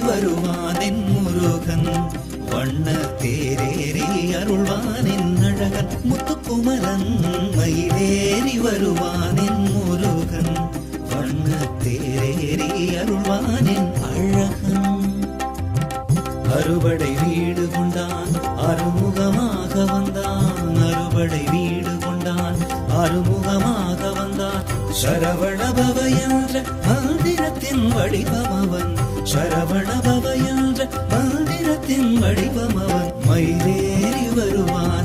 வருவான் என் முருகன், வண்ண தேரேறி அருள்வான் என் அழகன் முத்துக்குமரன். மயிலேறி வருவான் என் முருகன், வண்ண தேரேறி அருள்வான் என் அழகன். அறுபடை வீடு கொண்டான் அறுமுகமாக வந்தான், அறுபடை வீடு கொண்டான் அறுமுகமாக வந்தான். சரவணபவ என்ற மந்திரத்தின் வடிவமவன், சரவணபவ என்ற மந்திரத்தின் வடிவமவன். மயிலேறி வருவான்